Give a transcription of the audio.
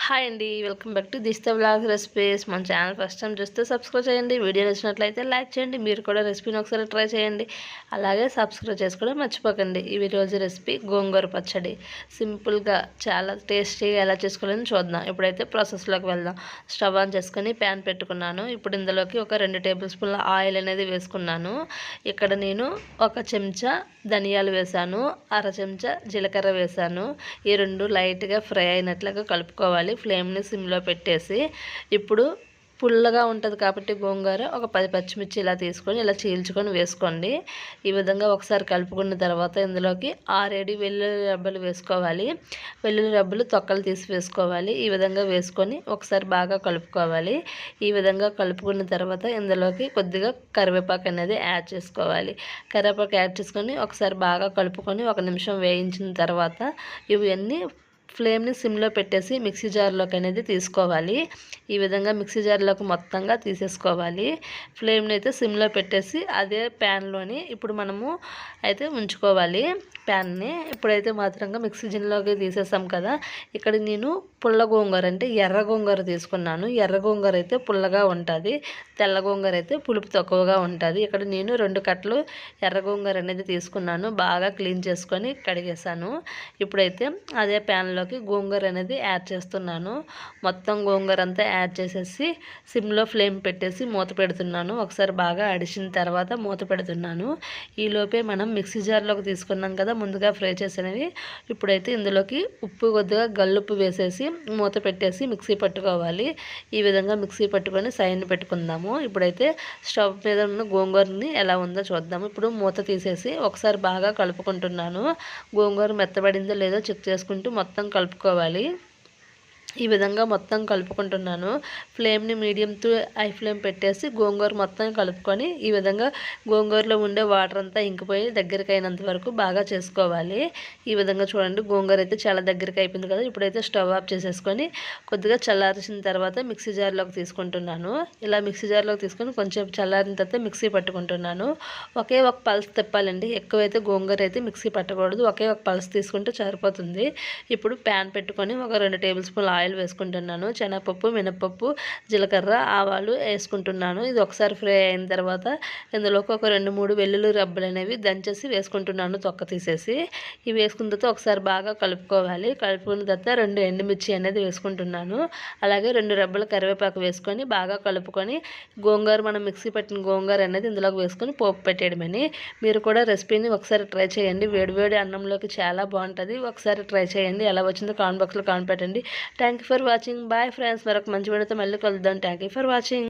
Hi అండి, welcome back to this the vlog recipes. మన channel first time చూస్తే subscribe చేయండి. వీడియో నచ్చినట్లయితే లైక్ చేయండి. మీరు కూడా రెసిపీని ఒకసారి ట్రై చేయండి. అలాగే సబ్స్క్రైబ్ చేసుకోవడం మర్చిపోకండి. ఈరోజు రెసిపీ గోంగూర పచ్చడి. సింపుల్గా చాలా టేస్టీగా ఎలా చేసుకోవాలని చూద్దాం. ఇప్పుడైతే ప్రాసెస్లోకి వెళ్దాం. స్టవ్ ఆన్ చేసుకొని ప్యాన్ పెట్టుకున్నాను. ఇప్పుడు ఇందులోకి ఒక 2 టేబుల్ స్పూన్ల ఆయిల్ అనేది వేసుకున్నాను. ఇక్కడ నేను 1 చెంచా ధనియాలు వేసాను, 1/2 చెంచా జీలకర్ర వేసాను. ఈ రెండు లైట్గా ఫ్రై అయినట్లుగా కలుపుకోవాలి. ఫ్లేమ్ని సిమ్లో పెట్టేసి ఇప్పుడు పుల్లగా ఉంటుంది కాబట్టి గోంగూర ఒక 10 పచ్చిమిర్చి ఇలా తీసుకొని ఇలా చీల్చుకొని వేసుకోండి. ఈ విధంగా ఒకసారి కలుపుకున్న తర్వాత ఇందులోకి 6-7 వెల్లుల్లి రెబ్బలు వేసుకోవాలి. వెల్లుల్లి రెబ్బలు తొక్కలు తీసి వేసుకోవాలి. ఈ విధంగా వేసుకొని ఒకసారి బాగా కలుపుకోవాలి. ఈ విధంగా కలుపుకున్న తర్వాత ఇందులోకి కొద్దిగా కరివేపాకు అనేది యాడ్ చేసుకోవాలి. కరివేపాకు యాడ్ చేసుకొని ఒకసారి బాగా కలుపుకొని 1 నిమిషం వేయించిన తర్వాత ఇవన్నీ ఫ్లేమ్ని సిమ్లో పెట్టేసి మిక్సీ జార్లోకి అనేది తీసుకోవాలి. ఈ విధంగా మిక్సీ జార్లోకి మొత్తంగా తీసేసుకోవాలి. ఫ్లేమ్ని అయితే సిమ్లో పెట్టేసి అదే ప్యాన్లోని ఇప్పుడు మనము అయితే ఉంచుకోవాలి. ప్యాన్ని ఇప్పుడైతే మాత్రంగా మిక్సీ గిన్నెలోకి తీసేసాం కదా. ఇక్కడ నేను పుల్ల గోంగూర అంటే ఎర్ర గోంగూర తీసుకున్నాను. ఎర్ర గోంగూర అయితే పుల్లగా ఉంటుంది, తెల్ల గోంగూర అయితే పులుపు తక్కువగా ఉంటుంది. ఇక్కడ నేను 2 కట్టలు ఎర్ర గోంగూర అనేది తీసుకున్నాను. బాగా క్లీన్ చేసుకొని కడిగేసాను. ఇప్పుడైతే అదే ప్యాన్లోకి గోంగూర అనేది యాడ్ చేస్తున్నాను. మొత్తం గోంగూర అంతా యాడ్ చేసేసి సిమ్లో ఫ్లేమ్ పెట్టేసి మూత పెడుతున్నాను. ఒకసారి బాగా అడిచిన తర్వాత మూత పెడుతున్నాను. ఈలోపే మనం మిక్సీ జార్లోకి తీసుకున్నాం కదా ముందుగా ఫ్రై చేసినవి. ఇప్పుడైతే ఇందులోకి ఉప్పు కొద్దిగా గల్లుప్పు వేసేసి మూత పెట్టేసి మిక్సీ పట్టుకోవాలి. ఈ విధంగా మిక్సీ పట్టుకొని సైడ్ని పెట్టుకుందాము. ఇప్పుడైతే స్టవ్ మీద ఉన్న గోంగూరని ఎలా ఉందో చూద్దాము. ఇప్పుడు మూత తీసేసి ఒకసారి బాగా కలుపుకుంటున్నాను. గోంగూర మెత్తబడిందో లేదో చెక్ చేసుకుంటూ మొత్తం కలుపుకోవాలి. ఈ విధంగా మొత్తం కలుపుకుంటున్నాను. ఫ్లేమ్ని మీడియం టు హై ఫ్లేమ్ పెట్టేసి గోంగూర మొత్తం కలుపుకొని ఈ విధంగా గోంగూరలో ఉండే వాటర్ అంతా ఇంకిపోయి దగ్గరికి అయినంత వరకు బాగా చేసుకోవాలి. ఈ విధంగా చూడండి, గోంగూర అయితే చాలా దగ్గరికి అయిపోయింది కదా. ఇప్పుడైతే స్టవ్ ఆఫ్ చేసేసుకొని కొద్దిగా చల్లార్చిన తర్వాత మిక్సీ జార్లోకి తీసుకుంటున్నాను. ఇలా మిక్సీ జార్లోకి తీసుకొని కొంచెం చల్లారిన తర్వాత మిక్సీ పట్టుకుంటున్నాను. ఒకే ఒక పల్స్ తిప్పాలండి, ఎక్కువైతే గోంగూర అయితే మిక్సీ పట్టకూడదు. ఒకే ఒక పల్స్ తీసుకుంటే సరిపోతుంది. ఇప్పుడు ప్యాన్ పెట్టుకొని ఒక 2 టేబుల్ స్పూన్ల ఆయిల్ వేసుకుంటున్నాను. శనగపప్పు, మినపప్పు, జీలకర్ర, ఆవాలు వేసుకుంటున్నాను. ఇది ఒకసారి ఫ్రై అయిన తర్వాత ఇందులోకి ఒక 2-3 వెల్లుల్లి రెబ్బలు అనేవి దంచేసి వేసుకుంటున్నాను, తొక్క తీసేసి. ఇవి వేసుకున్న తర్వాత ఒకసారి బాగా కలుపుకోవాలి. కలుపుకున్న తర్వాత 2 ఎండుమిర్చి అనేది వేసుకుంటున్నాను. అలాగే 2 రెబ్బలు కరివేపాకు వేసుకొని బాగా కలుపుకొని గోంగూర మనం మిక్సీ పట్టిన గోంగూర అనేది ఇందులోకి వేసుకొని పోపు పెట్టేయడమని. మీరు కూడా రెసిపీని ఒకసారి ట్రై చేయండి. వేడివేడి అన్నంలోకి చాలా బాగుంటుంది. ఒకసారి ట్రై చేయండి. ఎలా వచ్చిందో కామెంట్ బాక్స్లో కామెంట్ పెట్టండి. Thank you for watching. Bye friends. మరొక మంచి వీడియోతో మళ్ళీ కలుద్దాం. Thank you for watching.